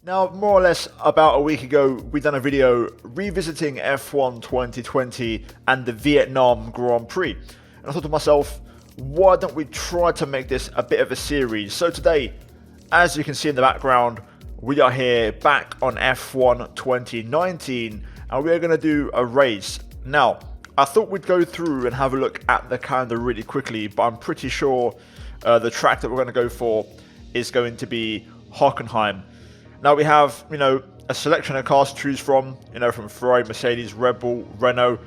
Now, more or less about a week ago, we done a video revisiting F1 2020 and the Vietnam Grand Prix. And I thought to myself, why don't we try to make this a bit of a series? So today, as you can see in the background, we are here back on F1 2019 and we are going to do a race. Now, I thought we'd go through and have a look at the calendar really quickly, but I'm pretty sure the track that we're going to go for is going to be Hockenheim. Now we have, a selection of cars to choose from, from Ferrari, Mercedes, Red Bull, Renault,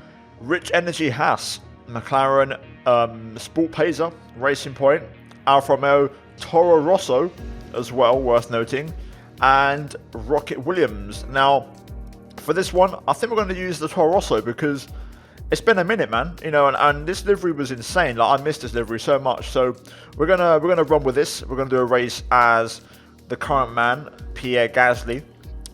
Rich Energy Haas, McLaren, Sport Pesa, Racing Point, Alfa Romeo, Toro Rosso as well, worth noting, and Rocket Williams. Now, for this one, I think we're going to use the Toro Rosso because it's been a minute, man. And this livery was insane. Like, I missed this livery so much. So we're gonna run with this. We're gonna do a race as the current man, Pierre Gasly.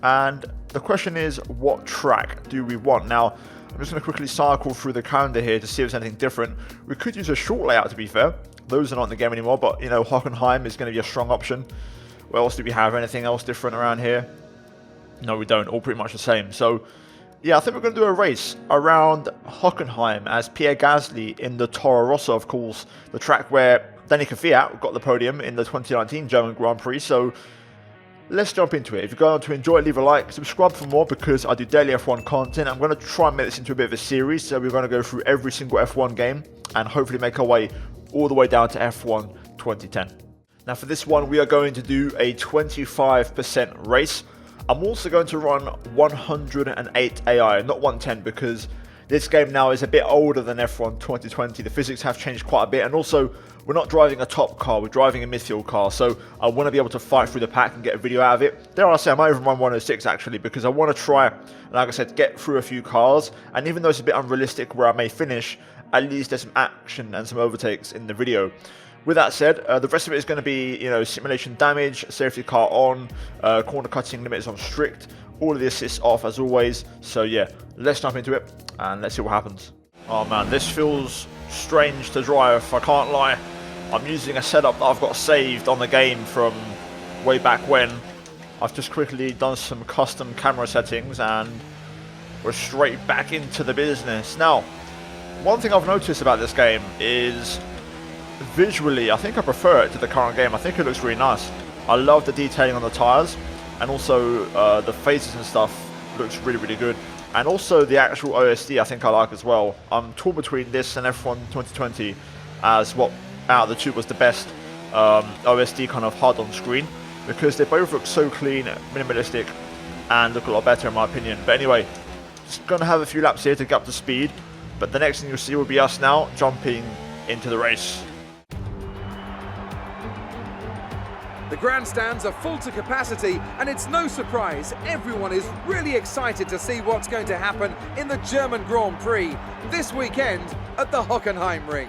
And the question is, what track do we want? Now, I'm just going to quickly cycle through the calendar here to see if there's anything different. We could use a short layout, to be fair. Those are not in the game anymore, but, Hockenheim is going to be a strong option. What else do we have? Anything else different around here? No, we don't. All pretty much the same. So, yeah, I think we're going to do a race around Hockenheim as Pierre Gasly in the Toro Rosso, of course, the track where Danny Kvyat got the podium in the 2019 German Grand Prix. So let's jump into it. If you're going to enjoy it, leave a like, subscribe for more because I do daily F1 content. I'm going to try and make this into a bit of a series. So we're going to go through every single F1 game and hopefully make our way all the way down to F1 2010. Now for this one, we are going to do a 25% race. I'm also going to run 108 AI, not 110, because this game now is a bit older than F1 2020. The physics have changed quite a bit, and also we're not driving a top car, we're driving a midfield car, so I want to be able to fight through the pack and get a video out of it. Dare I say, I might even run 106 actually, because I want to try, like I said, get through a few cars, and even though it's a bit unrealistic where I may finish, at least there's some action and some overtakes in the video. With that said, the rest of it is going to be, simulation damage, safety car on, corner cutting limit is on strict, all of the assists off as always. So yeah, let's jump into it and let's see what happens. Oh man, this feels strange to drive, I can't lie. I'm using a setup that I've got saved on the game from way back when. I've just quickly done some custom camera settings and we're straight back into the business. Now, one thing I've noticed about this game is visually, I think I prefer it to the current game. I think it looks really nice. I love the detailing on the tyres, and also the faces and stuff looks really, really good. And also the actual OSD I think I like as well. I'm torn between this and F1 2020 as what out of the two was the best OSD kind of HUD on screen, because they both look so clean, minimalistic, and look a lot better in my opinion. But anyway, just going to have a few laps here to get up to speed, but the next thing you'll see will be us now jumping into the race. The grandstands are full to capacity, and it's no surprise everyone is really excited to see what's going to happen in the German Grand Prix this weekend at the Hockenheimring.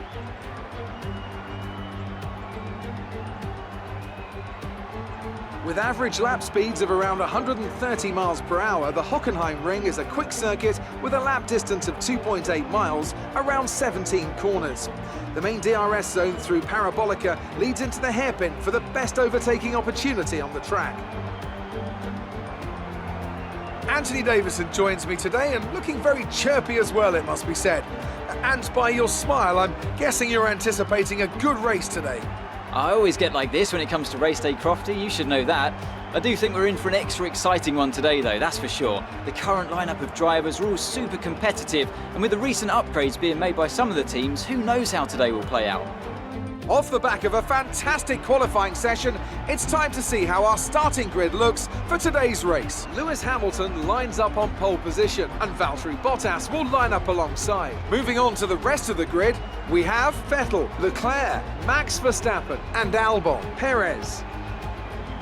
With average lap speeds of around 130 miles per hour, the Hockenheimring is a quick circuit with a lap distance of 2.8 miles, around 17 corners. The main DRS zone through Parabolica leads into the hairpin for the best overtaking opportunity on the track. Anthony Davison joins me today and looking very chirpy as well, it must be said. And by your smile, I'm guessing you're anticipating a good race today. I always get like this when it comes to race day, Crofty, you should know that. I do think we're in for an extra exciting one today though, that's for sure. The current lineup of drivers are all super competitive, and with the recent upgrades being made by some of the teams, who knows how today will play out. Off the back of a fantastic qualifying session, it's time to see how our starting grid looks for today's race. Lewis Hamilton lines up on pole position and Valtteri Bottas will line up alongside. Moving on to the rest of the grid, we have Vettel, Leclerc, Max Verstappen and Albon, Perez,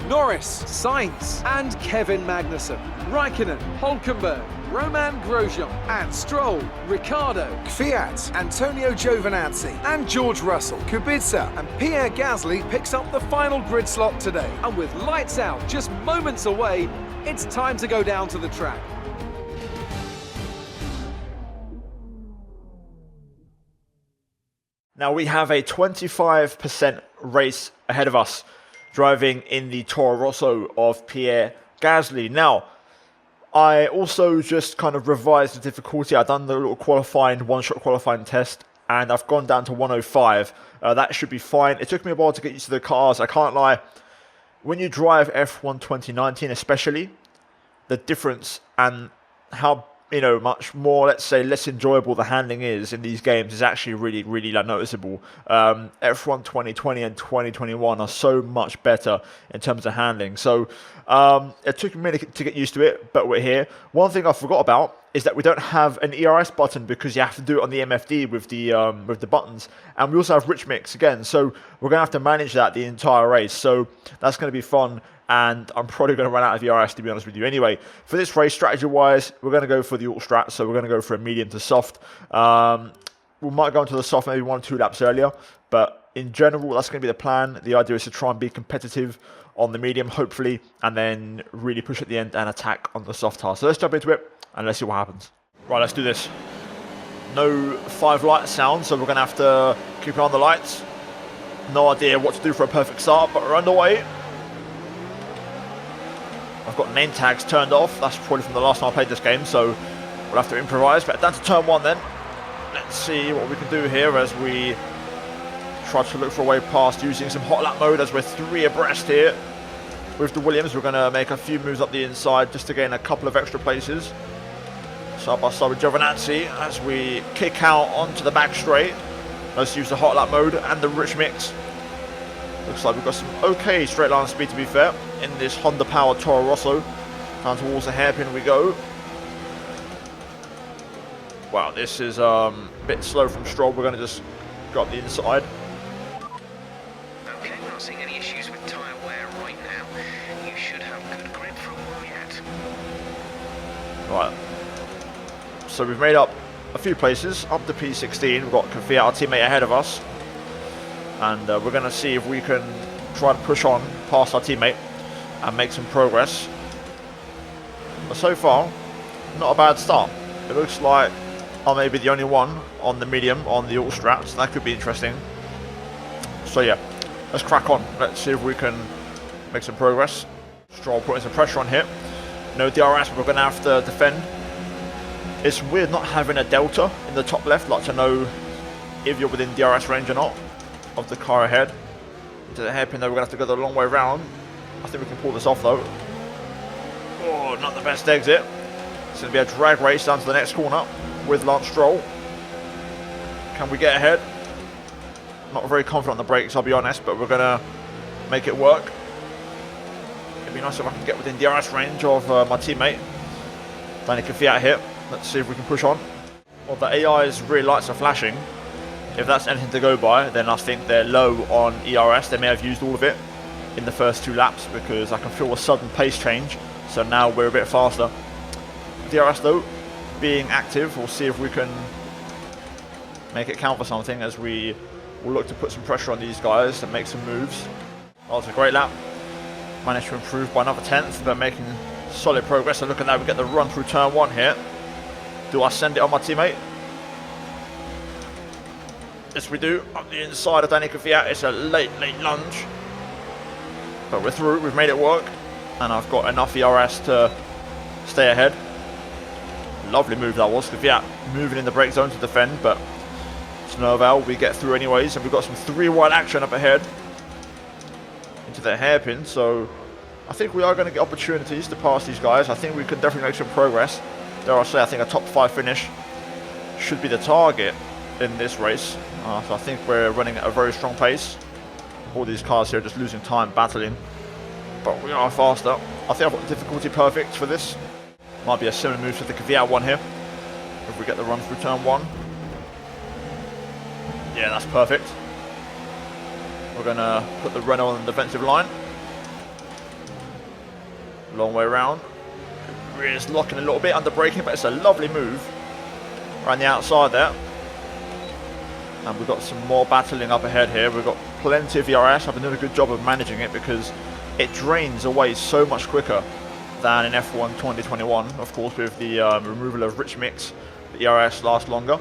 Norris, Sainz and Kevin Magnussen, Raikkonen, Hülkenberg, Roman Grosjean and Stroll, Ricciardo, Kvyat, Antonio Giovinazzi and George Russell, Kubica and Pierre Gasly picks up the final grid slot today. And with lights out just moments away, it's time to go down to the track. Now we have a 25% race ahead of us, driving in the Toro Rosso of Pierre Gasly. Now, I also just kind of revised the difficulty. I've done the little one-shot qualifying test, and I've gone down to 105. That should be fine. It took me a while to get used to the cars. I can't lie. When you drive F1 2019 especially, the difference and how, much more, let's say, less enjoyable the handling is in these games is actually really, really noticeable. F1 2020 and 2021 are so much better in terms of handling. So it took me a minute to get used to it, but we're here. One thing I forgot about is that we don't have an ERS button because you have to do it on the MFD with the buttons, and we also have rich mix again. So we're gonna have to manage that the entire race. So that's gonna be fun. And I'm probably going to run out of ERS, to be honest with you. Anyway, for this race, strategy-wise, we're going to go for the alt strat. So we're going to go for a medium to soft. We might go into the soft maybe 1 or 2 laps earlier. But in general, that's going to be the plan. The idea is to try and be competitive on the medium, hopefully, and then really push at the end and attack on the soft tire. So let's jump into it, and let's see what happens. Right, let's do this. No 5 light sound, so we're going to have to keep an eye on the lights. No idea what to do for a perfect start, but we're underway. I've got name tags turned off. That's probably from the last time I played this game, so we'll have to improvise. But down to turn 1 then. Let's see what we can do here as we try to look for a way past using some hot lap mode as we're 3 abreast here. With the Williams, we're going to make a few moves up the inside just to gain a couple of extra places. Side by side with Giovinazzi as we kick out onto the back straight. Let's use the hot lap mode and the rich mix. Looks like we've got some okay straight line speed, to be fair, in this Honda powered Toro Rosso. Down towards the hairpin we go. Wow, this is a bit slow from Stroll. We're going to just go up the inside. Okay, we're not seeing any issues with tyre wear right now. You should have good grip from where we're at. Right. So we've made up a few places, up to P16. We've got Kvyat, our teammate, ahead of us. And we're going to see if we can try to push on past our teammate and make some progress. But so far, not a bad start. It looks like I may be the only one on the medium on the alt strat, so that could be interesting. So yeah, let's crack on. Let's see if we can make some progress. Stroll putting some pressure on here. No DRS, but we're going to have to defend. It's weird not having a delta in the top left, like to know if you're within DRS range or not of the car ahead. Into the hairpin though, we're going to have to go the long way around. I think we can pull this off though. Oh, not the best exit. It's going to be a drag race down to the next corner with Lance Stroll. Can we get ahead? Not very confident on the brakes, I'll be honest, but we're going to make it work. It'd be nice if I can get within DRS range of my teammate. Danny Kvyat here. Let's see if we can push on. Well, the AI's rear lights are flashing. If that's anything to go by, then I think they're low on ERS. They may have used all of it in the first 2 laps because I can feel a sudden pace change. So now we're a bit faster. DRS though, being active, we'll see if we can make it count for something as we will look to put some pressure on these guys and make some moves. That was a great lap. Managed to improve by another 10th, but making solid progress. And look at that, we get the run through turn 1 here. Do I send it on my teammate? Yes, we do. Up the inside of Danny Kvyat. It's a late lunge. But we're through. We've made it work. And I've got enough ERS to stay ahead. Lovely move that was. Kvyat moving in the brake zone to defend, but it's no avail. We get through anyways. And we've got some 3-wide action up ahead into the hairpin. So I think we are going to get opportunities to pass these guys. I think we can definitely make some progress. Dare I say, I think a top 5 finish should be the target in this race. So I think we're running at a very strong pace. All these cars here are just losing time battling, but we are faster. I think I've got the difficulty perfect for this. Might be a similar move to the Kvyat one here if we get the run through turn 1. Yeah, that's perfect. We're gonna put the Renault on the defensive line. Long way around. Rear's locking a little bit under braking, but it's a lovely move around the outside there. And we've got some more battling up ahead here. We've got plenty of ERS. I've been doing a good job of managing it because it drains away so much quicker than in F1 2021. Of course, with the removal of rich mix, the ERS lasts longer.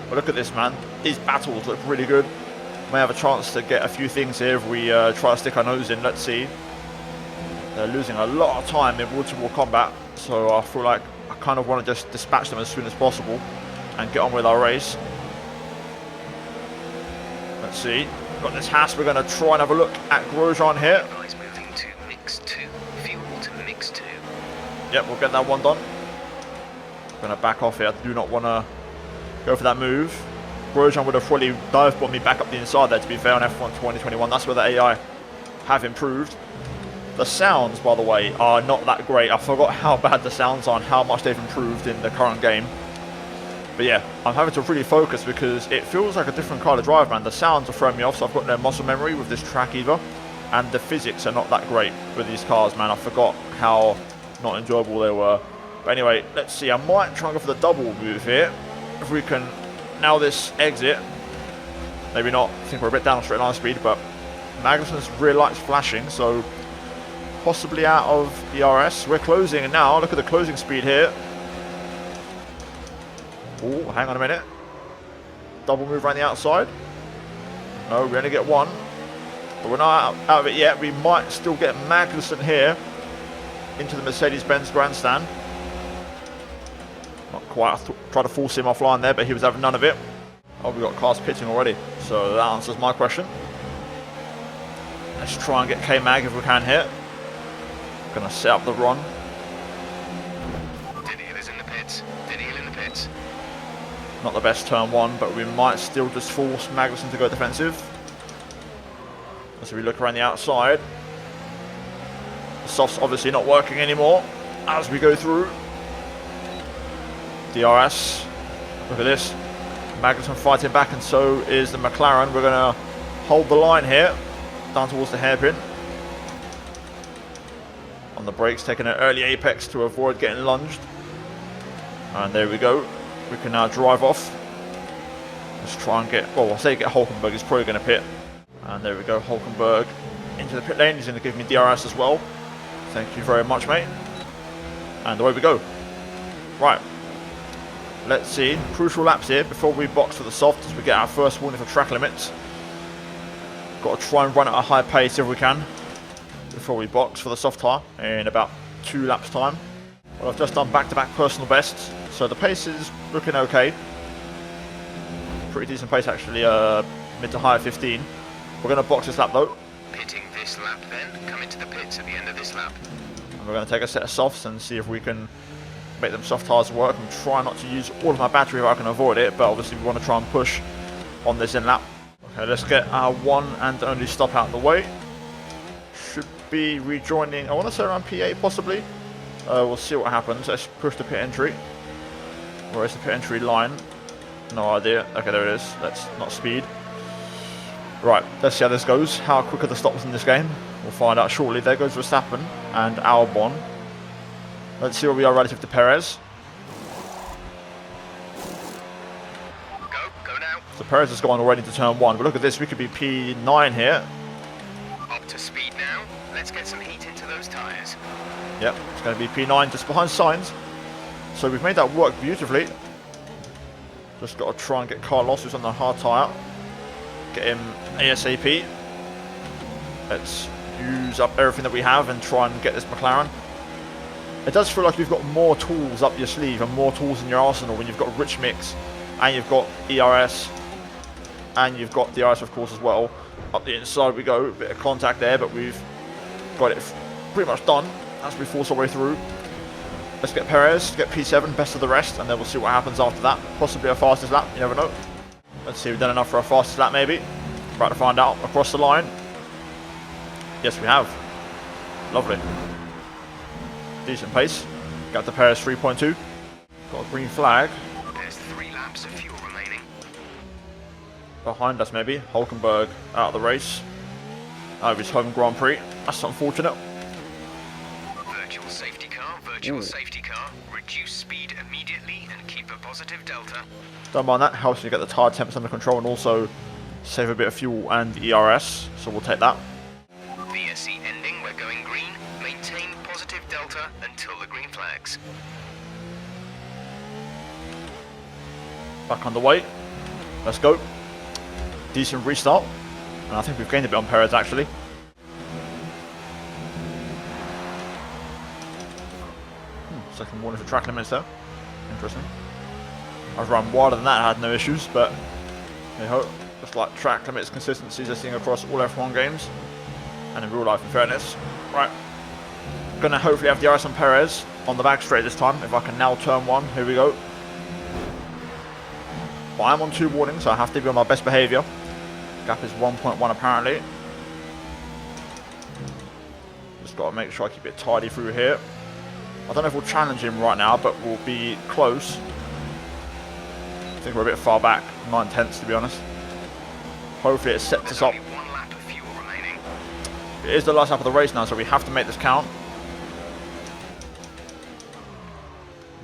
But look at this, man. These battles look really good. May have a chance to get a few things here if we try to stick our nose in. Let's see. They're losing a lot of time in wall-to-wall combat, so I feel like I kind of want to just dispatch them as soon as possible and get on with our race. Let's see. Got this Haas. We're going to try and have a look at Grosjean here. Guys moving to mix 2. Fuel to mix 2. Yep, we'll get that one done. Going to back off here. I do not want to go for that move. Grosjean would have probably dive bombed me back up the inside there, to be fair, on F1 2021. That's where the AI have improved. The sounds, by the way, are not that great. I forgot how bad the sounds are and how much they've improved in the current game. But yeah, I'm having to really focus because it feels like a different car to drive, man. The sounds are throwing me off, so I've got no muscle memory with this track either. And the physics are not that great with these cars, man. I forgot how not enjoyable they were. But anyway, let's see. I might try and go for the double move here. If we can nail this exit. Maybe not. I think we're a bit down on straight line speed, but Magnussen's rear light's flashing, so possibly out of ERS. We're closing now. Look at the closing speed here. Oh, hang on a minute. Double move around the outside. No, we only get one. But we're not out of it yet. We might still get Magnussen here into the Mercedes-Benz grandstand. Not quite. I tried to force him offline there, but he was having none of it. Oh, we got cars pitting already. So that answers my question. Let's try and get K-Mag if we can here. Gonna set up the run. Daniel is in the pits. Daniel in the pits. Not the best turn one, but we might still just force Magnussen to go defensive. As we look around the outside. The soft's obviously not working anymore as we go through. DRS. Look at this. Magnussen fighting back, and so is the McLaren. We're going to hold the line here, down towards the hairpin. On the brakes, taking an early apex to avoid getting lunged. And there we go. We can now drive off. Let's try and get, well, I'll say get Hockenberg. He's probably going to pit. And there we go, Hockenberg into the pit lane. He's going to give me DRS as well. Thank you very much, mate. And away we go. Right. Let's see. Crucial laps here before we box for the soft as we get our first warning for track limits. Got to try and run at a high pace if we can before we box for the soft tyre in about 2 laps time. Well, I've just done back-to-back personal bests, so the pace is looking okay. Pretty decent pace actually, mid to high 15. We're going to box this lap though. Pitting this lap then. Come into the pits at the end of this lap. And we're going to take a set of softs and see if we can make them soft tyres work. I'm trying not to use all of my battery if I can avoid it, but obviously we want to try and push on this in lap. Okay, let's get our one and only stop out of the way. Should be rejoining, I want to say around P8 possibly. We'll see what happens. Let's push the pit entry. Where is the pit entry line? No idea. Okay, there it is. Let's not speed. Right, let's see how this goes. How quick are the stops in this game? We'll find out shortly. There goes Verstappen and Albon. Let's see where we are relative to Perez. Go now. So Perez has gone already to turn 1. But look at this, we could be P9 here. Up to speed now. Let's get some heat into those tyres. Yep, it's going to be P9 just behind Sainz. So we've made that work beautifully. Just got to try and get Carlos, who's on the hard tyre. Get him ASAP. Let's use up everything that we have and try and get this McLaren. It does feel like you've got more tools up your sleeve and more tools in your arsenal when you've got rich mix and you've got ERS and you've got DRS of course as well. Up the inside we go, a bit of contact there, but we've got it pretty much done as we force our way through. Let's get Perez, get P7, best of the rest, and then we'll see what happens after that. Possibly our fastest lap, you never know. Let's see, we've done enough for our fastest lap maybe. About to find out. Across the line. Yes, we have. Lovely. Decent pace. Got the Perez 3.2. Got a green flag. There's 3 laps of fuel remaining. Behind us maybe. Hockenberg out of the race. Out of his home Grand Prix. That's unfortunate. Virtual safety car, virtual safety car. Reduce speed immediately and keep a positive delta. Don't mind that. Helps you get the tyre temps under control and also save a bit of fuel and ERS. So we'll take that. VSC ending, we're going green. Maintain positive delta until the green flags. Back on the way. Let's go. Decent restart. And I think we've gained a bit on Perez actually. Second warning for track limits there. Interesting. I've run wider than that, I had no issues, but hey ho. Just like track limits consistencies I seeing across all F1 games. And in real life, in fairness. Right. Gonna hopefully have the DRS on Perez on the back straight this time, if I can now turn one. Here we go. But I'm on 2 warnings, so I have to be on my best behaviour. Gap is 1.1 apparently. Just got to make sure I keep it tidy through here. I don't know if we'll challenge him right now, but we'll be close. I think we're a bit far back, 9/10 to be honest. Hopefully it sets us up. It is the last lap of the race now, so we have to make this count.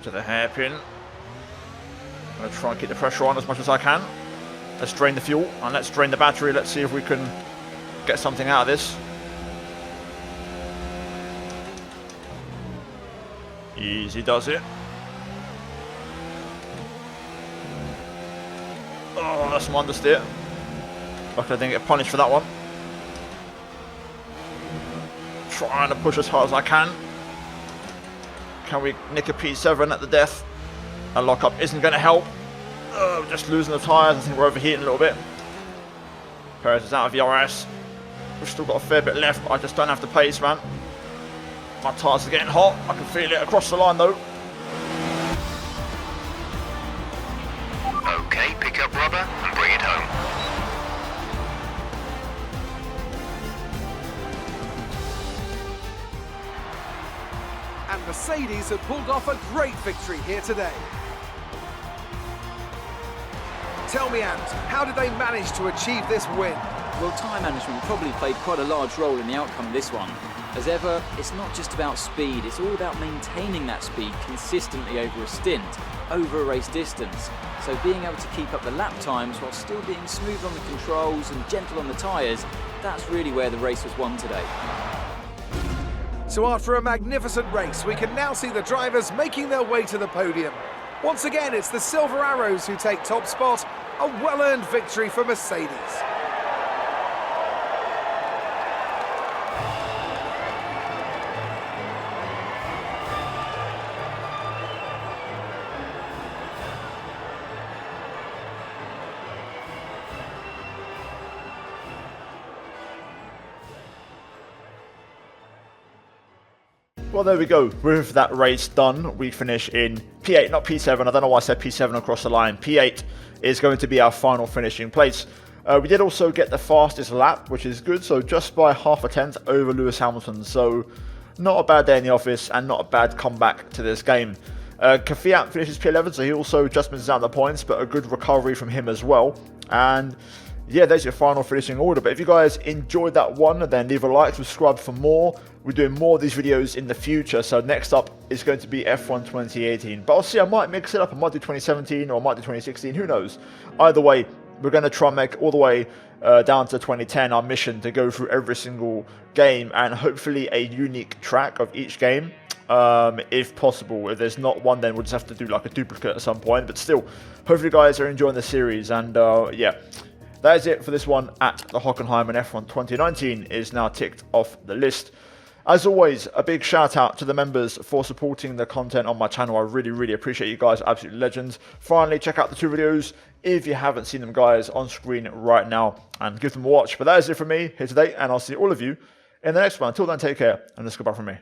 To the hairpin. I'm going to try and keep the pressure on as much as I can. Let's drain the fuel and let's drain the battery. Let's see if we can get something out of this. Easy does it. Oh, that's some understeer. Luckily I didn't get punished for that one. Trying to push as hard as I can. Can we nick a P7 at the death? A lockup isn't going to help. Just losing the tyres. I think we're overheating a little bit. Perez is out of DRS. We've still got a fair bit left, but I just don't have the pace, man. My tyres are getting hot. I can feel it across the line, though. Okay, pick up rubber and bring it home. And Mercedes have pulled off a great victory here today. Tell me, Ant, how did they manage to achieve this win? Well, tyre management probably played quite a large role in the outcome of this one. As ever, it's not just about speed, it's all about maintaining that speed consistently over a stint, over a race distance. So being able to keep up the lap times while still being smooth on the controls and gentle on the tyres, that's really where the race was won today. So after a magnificent race, we can now see the drivers making their way to the podium. Once again, it's the Silver Arrows who take top spot, a well-earned victory for Mercedes. Well, there we go. With that race done, we finish in P8, not P7. I don't know why I said P7 across the line. P8 is going to be our final finishing place. We did also get the fastest lap, which is good. So just by half a tenth over Lewis Hamilton. So not a bad day in the office and not a bad comeback to this game. Kvyat finishes P11, so he also just misses out the points, but a good recovery from him as well. And yeah, there's your final finishing order. But if you guys enjoyed that one, then leave a like, subscribe for more. We're doing more of these videos in the future. So next up is going to be F1 2018. But I'll see, I might mix it up. I might do 2017 or I might do 2016. Who knows? Either way, we're going to try and make all the way down to 2010 our mission to go through every single game and hopefully a unique track of each game. If possible. If there's not one, then we'll just have to do like a duplicate at some point. But still, hopefully you guys are enjoying the series. And yeah. That is it for this one at the Hockenheim on F1 2019 is now ticked off the list. As always, a big shout out to the members for supporting the content on my channel. I really appreciate you guys, absolute legends. Finally, check out the 2 videos if you haven't seen them, guys, on screen right now and give them a watch. But that is it from me here today, and I'll see all of you in the next one. Until then, take care, and let's go back from me.